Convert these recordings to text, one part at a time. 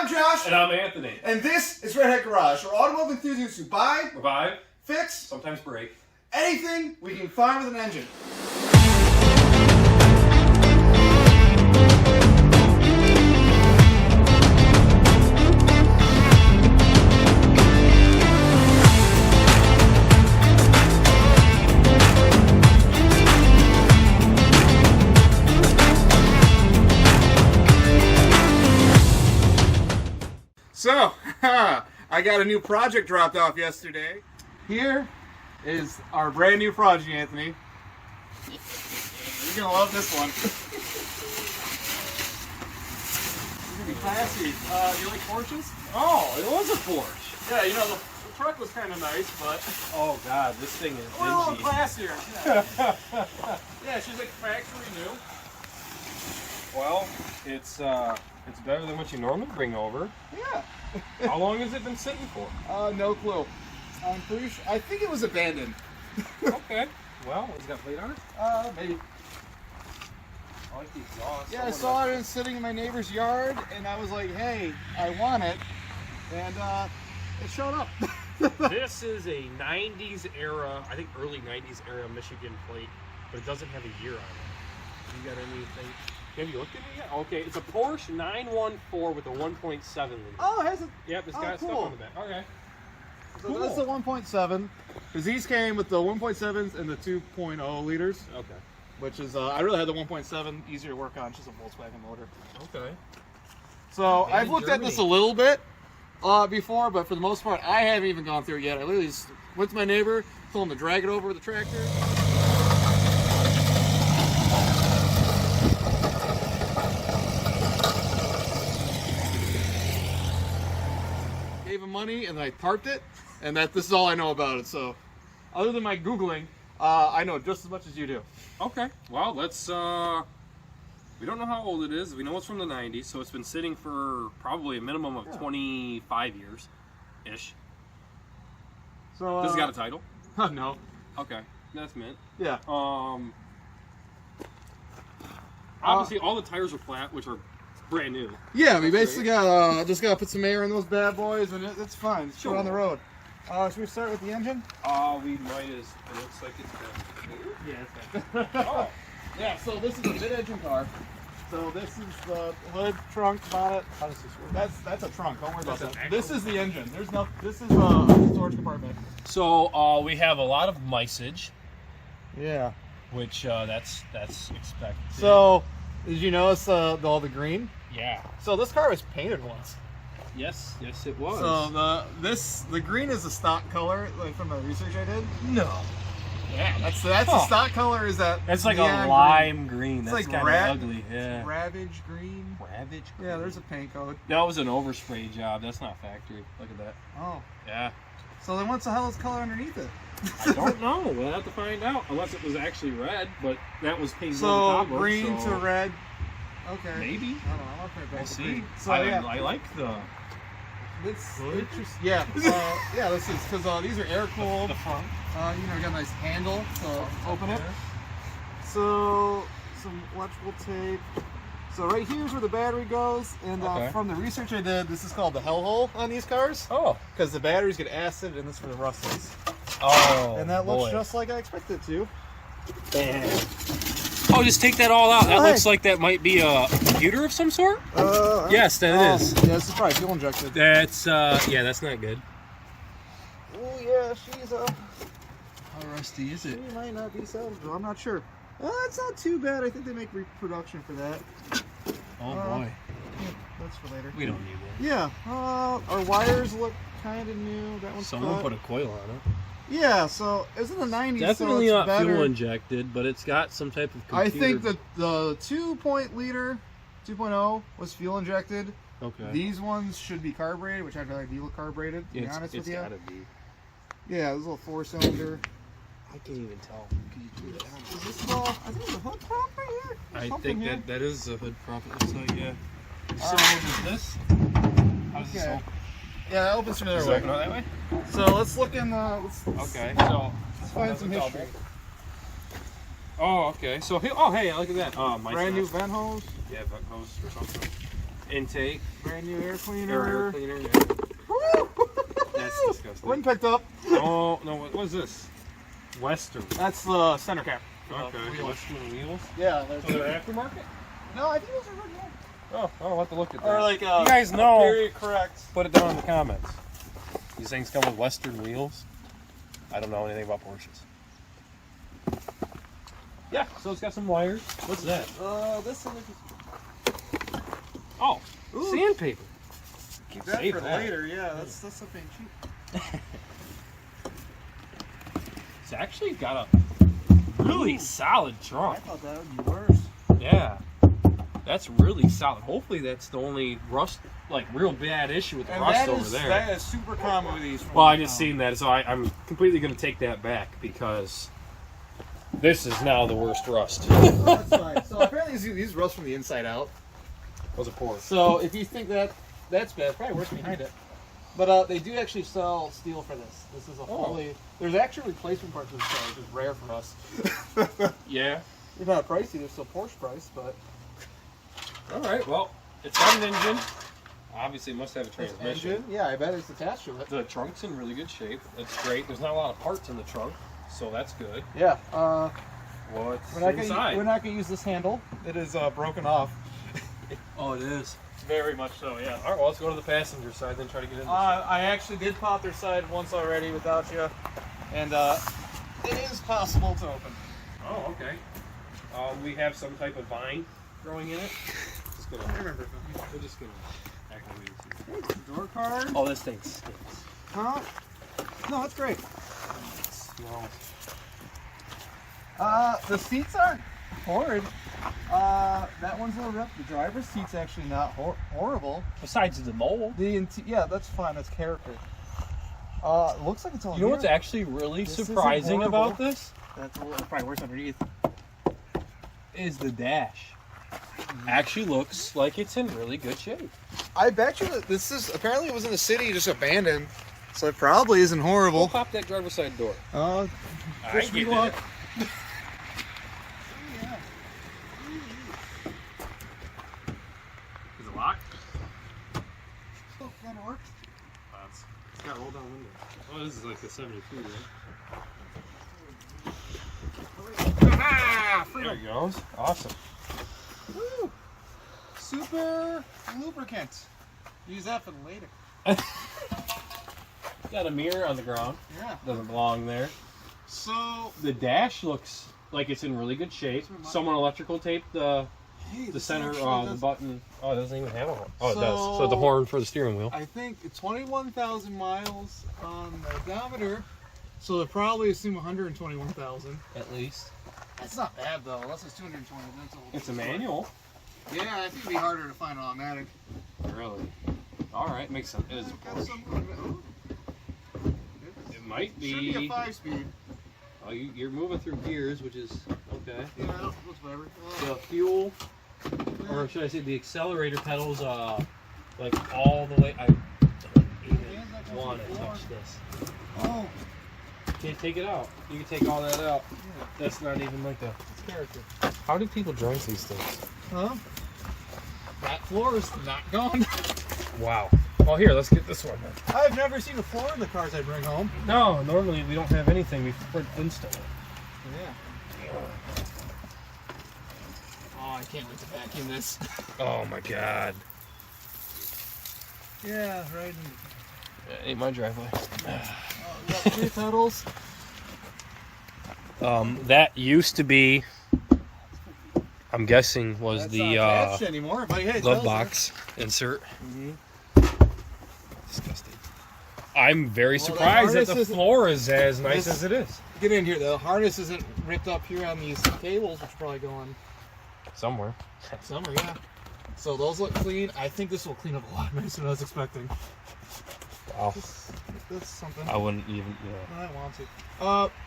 I'm Josh. And I'm Anthony. And this is Redhead Garage, where automotive enthusiasts who buy, Revive, fix, sometimes break, anything we can find with an engine. So, I got a new project dropped off yesterday. Here is our brand new project, Anthony. You're gonna love this one. It's gonna be classy. You like Porsches? Oh, it was a Porsche. Yeah, you know, the truck was kind of nice, but Oh God, this thing is a little dingy. classier. Yeah. Yeah, she's like factory new. Well, it's better than what you normally bring over. Yeah. How long has it been sitting for? No clue. I'm pretty sure. I think it was abandoned. Okay. Well, it's got plate on it. Maybe. I like the exhaust. Yeah, I saw it sitting in my neighbor's yard, and I was like, "Hey, I want it," and it showed up. This is a 90s era, I think early 90s era Michigan plate, but it doesn't have a year on it. You got anything? Have you looked at it yet? Okay, it's a Porsche 914 with a 1.7 liter. Oh, it has a. Yep, it's Oh, got cool. stuff on the back. Okay. So Cool. that's the 1.7. Because these came with the 1.7s and the 2.0 liters, Okay. which is I really had the 1.7 easier to work on. It's just a Volkswagen motor. Okay. So Made I've in looked at this a Germany. little bit before, but for the most part, I haven't even gone through it yet. I literally just went to my neighbor, told him to drag it over with the tractor. Gave him money, and I parked it, and this is all I know about it. So, other than my Googling, I know just as much as you do. Okay. Well, let's. We don't know how old it is. We know it's from the 90s, so it's been sitting for probably a minimum of 25 years, ish. So, This has got a title. no. Okay, that's mint. Yeah. Obviously, all the tires are flat, which are brand new. Yeah, we basically got just gotta put some air in those bad boys, and it's fine. It's Sure. on the road. Should we start with the engine? We might as. It looks like it's been. Yeah, it's fine. Oh, Yeah, so this is a mid-engine car. So this is the hood, trunk, bonnet. How does this work? That's a trunk. Don't worry about That's that. an This is the engine. There's no. This is a storage compartment. So we have a lot of misage, Yeah. which that's expected. So, did you notice all the green? yeah. So this car was painted once. Yes, it was. So the green is the stock color, like from the research I did. no. Yeah, that's the stock color. Is that? It's like neon a green. lime green. It's That's like kind of ugly. Yeah. Ravage green. Ravage green. Yeah, there's a paint code. That was an overspray job. That's not factory. Look at that. Oh, Yeah. so then what's the hell is color underneath it? I don't know. We'll have to find out. Unless it was actually red, but that was painted So on the top. green so to red. Okay. Maybe. I don't know. I'll put it back We'll to see. green. So I yeah, like the it's Hood? interesting. Yeah. Yeah. This is because these are air cooled. front. You know, got a nice handle. So open it. So some electrical tape. So right here's where the battery goes, and Okay. from the research I did, this is called the hellhole on these cars. Oh. Because the batteries get acid, and this is where the rust is. Oh. And that looks boy. just like I expected it to. Oh, just take that all out. That Hey. looks like that might be a computer of some sort. Yes, that oh, is. Yeah, this is probably fuel injected. That's yeah, that's not good. Oh yeah, she's How rusty is she might not be salvageable. I'm not sure. It's not too bad. I think they make reproduction for that. Oh boy. Yeah, that's for later. We don't need that. Yeah. Our wires look kind of new. That one's Someone cut. put a coil on it. Yeah, so it's in the 90s. Definitely so it's not better. fuel injected, but it's got some type of computer. I think that the 2.0 was fuel injected. Okay. These ones should be carbureted, which I'd rather deal with carbureted, to be honest with you. It's gotta be. Yeah, this little 4-cylinder. I can't even tell. Can you do that? Is this I think it's a hood prop right here. There's I something think here. that is a hood prop. It looks like, yeah. So Alright. what is this? How does this Okay. open? Yeah, that opens from the Does other it way. open that way? So let's look in Okay. So let's find some Double. history. Oh, okay. So, oh, hey, look at that. Brand new vent hose. Yeah, vent hose or something. intake. Brand new air Air cleaner. cleaner. Yeah. That's disgusting. Wind picked up. Oh no! What was this? Western. That's the center cap. Okay. Wheels. Western wheels. Yeah. So they're aftermarket. No, I think those are original. Oh, I'll have to look at that. Or like you guys know. Very correct. Put it down in the comments. These things come with Western wheels. I don't know anything about Porsches. Yeah, so it's got some wires. What's that? This one is Oh, Ooh. sandpaper. keep that Save for that. later. Yeah, that's something cheap. It's actually got a really solid I trunk. thought that would be worse. Yeah, that's really solid. Hopefully, that's the only rust, like real bad issue with the rust over there. That is super common with these. Well, I just seen that, so I'm completely going to take that back because this is now the worst rust. That's fine. So apparently these rust from the inside out. Those are Porsche. So if you think that's bad, it's probably worse behind it. But they do actually sell steel for this. This is a fully. There's actually replacement parts of this car, which is rare for us. Yeah. They're not pricey. They're still Porsche price, but All right. Well, it's got an engine. Obviously, it must have a transmission. engine. Yeah, I bet it's attached to it. The trunk's in really good shape. That's great. There's not a lot of parts in the trunk, so that's good. Yeah. What's We're inside? not gonna use this handle. It is broken off. Oh, it is. Very much so. Yeah. All right. Well, let's go to the passenger side, then try to get in. I actually did pop their side once already without you, and it is possible to open. Oh, okay. We have some type of vine growing in it. Just gonna. I remember. We're just gonna acclimate it. The door card. Oh, this thing stinks. Huh? No, that's great. No. The seats aren't horrid. That one's a little rough. The driver's seat's actually not horrible. Besides the mold. Yeah, that's fine. That's character. Looks like it's all. You know what's actually really This isn't surprising horrible. about this? That's probably worse underneath. Is the dash. Actually looks like it's in really good shape. I bet you that this is apparently it was in the city, just abandoned. So it probably isn't We'll horrible. pop that driver's side door. Wish me luck. Is it locked? Oh, that'll work. It's got roll down window. Oh, this is like the 73, right? There it goes. Awesome. Woo. Super lubricant. Use that for later. Got a mirror on the ground. Yeah. Doesn't belong there. So The dash looks like it's in really good shape. Someone electrical taped the hey, the this center, actually the does- button. Oh, it doesn't even have a horn. Oh, it does. So- So the horn for the steering wheel. I think 21,000 miles on the odometer. So they probably assume 121,000. At least. That's not bad though. Unless it's 220. That's a It's a manual. Yeah, I think it'd be harder to find automatic. Really? All right, makes sense. It is a Got Porsche. some- It might Should be a be. 5-speed. Oh, you're moving through gears, which is okay. Yeah, that's whatever. The fuel, or should I say, the accelerator pedals, like all the way. I don't even want to touch this. Oh, Can't take it out. You can take all that out. That's not even like a. it's character. How do people drive these things? Huh? That floor is not gone. Wow. Well, here, let's get this one then. I've never seen a floor in the cars I bring home. No, normally we don't have anything. We install it. Yeah. Oh, I can't wait to vacuum this. Oh my god. Yeah, right. That ain't my driveway. We got 3 pedals. That used to be. I'm guessing was That's the not attached anymore, but hey, it glove tells box insert. you. Disgusting. I'm very Well, the surprised that the harness is- floor is as nice this- as it is. Get in here. The harness isn't ripped up here on these cables, which are probably going Somewhere. somewhere, yeah. So those look clean. I think this will clean up a lot nicer than I was expecting. Wow. That's something. I wouldn't even. I want to.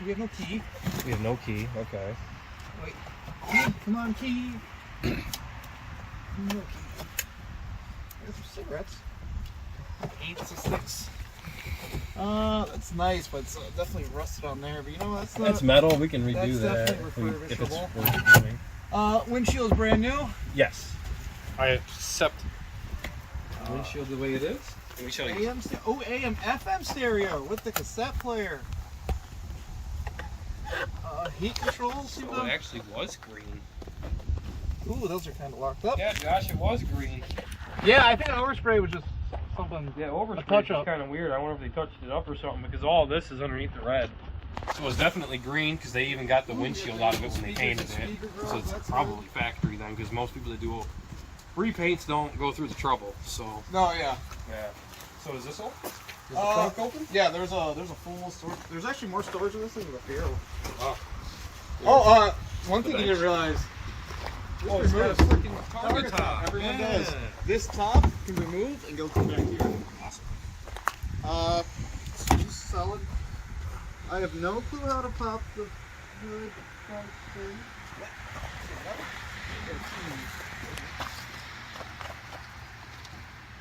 We have no key. We have no key. Okay. Wait. Come on, key. No key. There's some cigarettes. 866. That's nice, but it's definitely rusted on there. But you know what? That's metal. We can redo that's that definitely if it's refurbishable. worth doing. Windshield's brand new. Yes. I accept windshield the way it is. Let me show you. AM FM stereo with the cassette player. Heat controls. So it actually was green. Ooh, those are kind of locked up. Yeah, Josh, it was green. Yeah, I think overspray was just something. Yeah, A overspray touch is up. kind of weird. I wonder if they touched it up or something because all this is underneath the red. So it's definitely green because they even got the windshield out of it when they painted it. So it's probably factory then, because most people that do repaints don't go through the trouble. So No, yeah. yeah. So is this all? Is the trunk open? Yeah, there's a full storage. There's actually more storage in this thing up here. Oh. One thing you didn't realize. Oh, it's got a freaking target top. Everyone does. This top can be moved and go through back here. Awesome. It's just solid. I have no clue how to pop the hood front thing.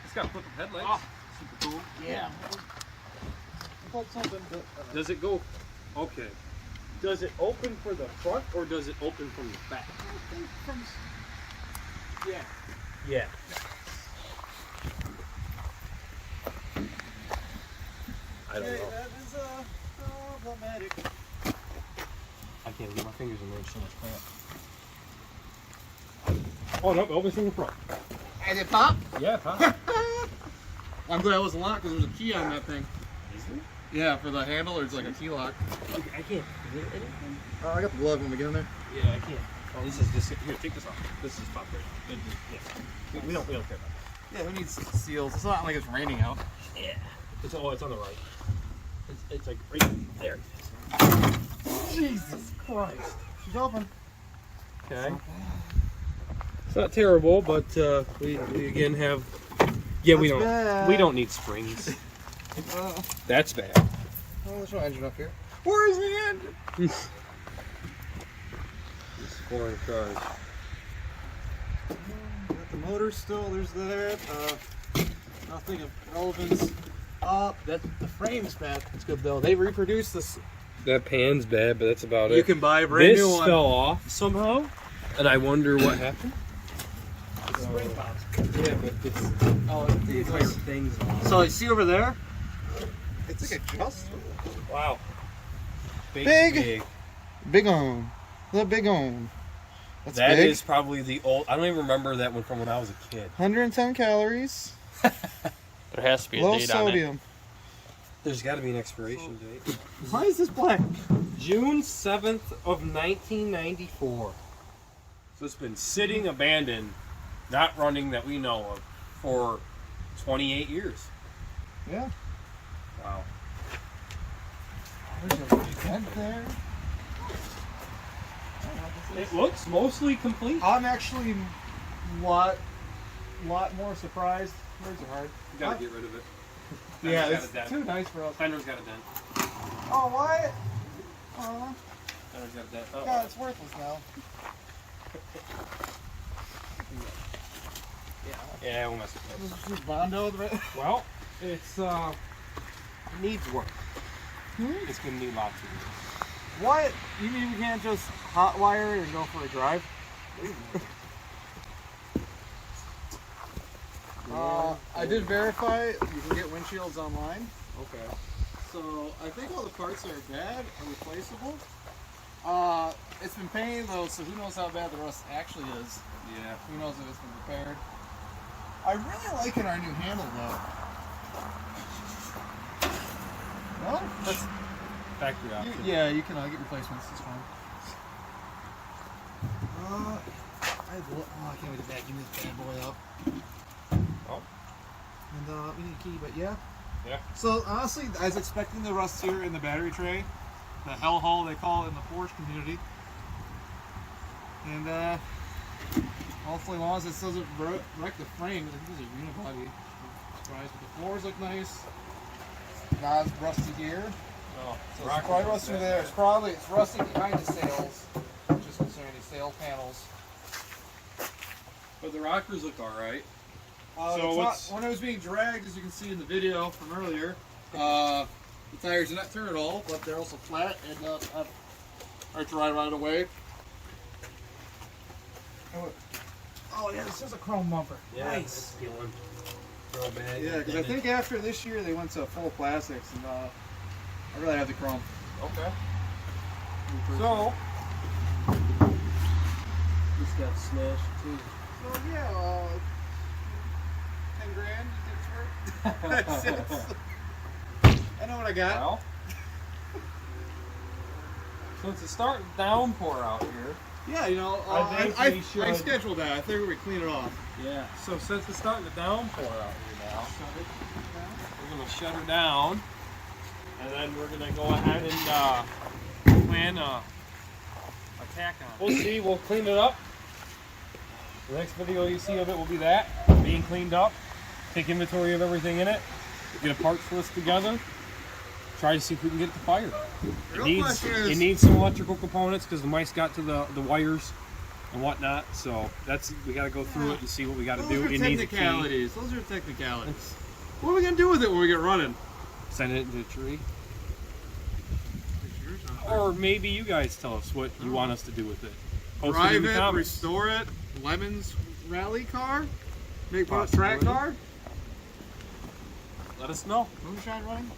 It's got flip headlights. Oh. Super cool. Yeah. I thought something, but Does it go? Okay. Does it open for the front or does it open from the back? I think from. Yeah. Yeah. I don't know. That is problematic. I can't get my fingers in there. There's so much crap. Oh no, it opens from the front. And it pop? Yeah, huh? I'm glad it wasn't locked because there's a key on that thing. Is there? Yeah, for the handle, there's like a key lock. Okay, I can't get anything. Oh, I got the glove when we get in there. Yeah, I can't. Oh, this is this. Here, take this off. This is top right. Yeah. We don't care about that. Yeah, who needs seals? It's not like it's raining out. Yeah. It's on the right. It's like right there. It is. Jesus Christ. She's open. Okay. It's not terrible, but we again have. Yeah, we That's don't. bad. We don't need springs. That's bad. Oh, there's no engine up here. Where is the engine? It's foreign cars. Got the motor still. There's that. Nothing of relevance. The frame's bad. It's good though. They reproduced this. That pan's bad, but that's about You it. can buy a brand This new one. fell off somehow, and I wonder what happened. Spring pops. Yeah, but it's The entire thing's off. So you see over there? It's like adjustable. Wow. Big. Big on. The big on. That's That big. is probably the old. I don't even remember that one from when I was a kid. 110 calories. There has to be Low sodium. There's got to be an expiration date. Why is this black? June 7th of 1994. So it's been sitting abandoned, not running that we know of, for 28 years. Yeah. Wow. There's a dent there. It looks mostly complete. I'm actually lot more surprised. Words are hard. You gotta get rid of it. Yeah, Fender's it's got a too dent. nice for us. Fender's got a dent. Oh, why? Oh, Fender's got a dent. God, it's worthless now. Yeah, we'll mess with This is Bondo, right? Well, it's needs work. It's gonna need lots of work. What? You mean we can't just hot wire it and go for a drive? I did verify you can get windshields online. Okay. So I think all the parts that are bad are replaceable. It's been painted though, so who knows how bad the rust actually is. Yeah. Who knows if it's been repaired. I really liking our new handle though. Well, that's Factory option. yeah. You can get replacements. It's fine. I can't wait to vacuum this bad boy up. Oh. And we need a key, but yeah. Yeah. So honestly, I was expecting the rust here in the battery tray, the hellhole they call it in the Porsche community. And hopefully, as long as it doesn't wreck the frame, I think this is a unibody. But the floors look nice. Not as rusty here. Oh, So it's probably rusty there. It's rusty behind the sails, which is concerning. These sail panels. But the rockers look alright. So when it was being dragged, as you can see in the video from earlier, the tires are not turn at all, but they're also flat and are to ride right away. Oh yeah, this is a chrome bumper. Yeah, Nice. it's feeling. Throw a bag. Yeah, because I think after this year they went to full plastics, and I really have the chrome. Okay. So this got smashed too. So yeah, 10 grand you think it's worth? I know what I got. Well, since it's starting to downpour out here. Yeah, you know, I think we should. I scheduled that. I figured we'd clean it off. Yeah. So since it's starting to downpour out here now, we're gonna shut her down, and then we're gonna go ahead and plan a tack on. We'll see. We'll clean it up. The next video you see of it will be that being cleaned up. Take inventory of everything in it. Get a parts list together. Try to see if we can get it to fire. It needs some electrical components because the mice got to the wires and whatnot. So we got to go through it and see what we got to do. Those are technicalities. Those are technicalities. What are we gonna do with it when we get running? Send it into a tree. Or maybe you guys tell us what you want us to do with it. Post Drive in the it, comments. restore it. Lemon's rally car. Make a track car. Let us know. Moonshine running.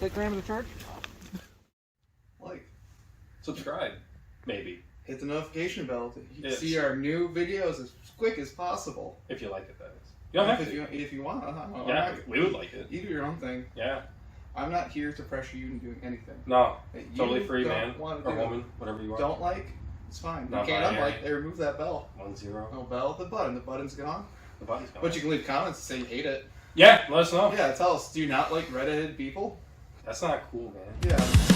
Take Graham to the church. Like, Subscribe, maybe, hit the notification bell so you can Yes. see our new videos as quick as possible. if you like it. That is. You don't have if to. you want. I'm Yeah, not- we would like it. You do your own thing. Yeah. I'm not here to pressure you into doing anything. No. That you Totally free, don't man. wanna Or do. woman, whatever you are. Don't like. It's fine. Not you can't binary. unlike. They remove that bell. 1-0. No bell. The button. The button's gone. The button's gone. But you can leave comments and say you hate it. Yeah, let us know. Yeah, tell us. Do you not like redheaded people? That's not cool, man. Yeah.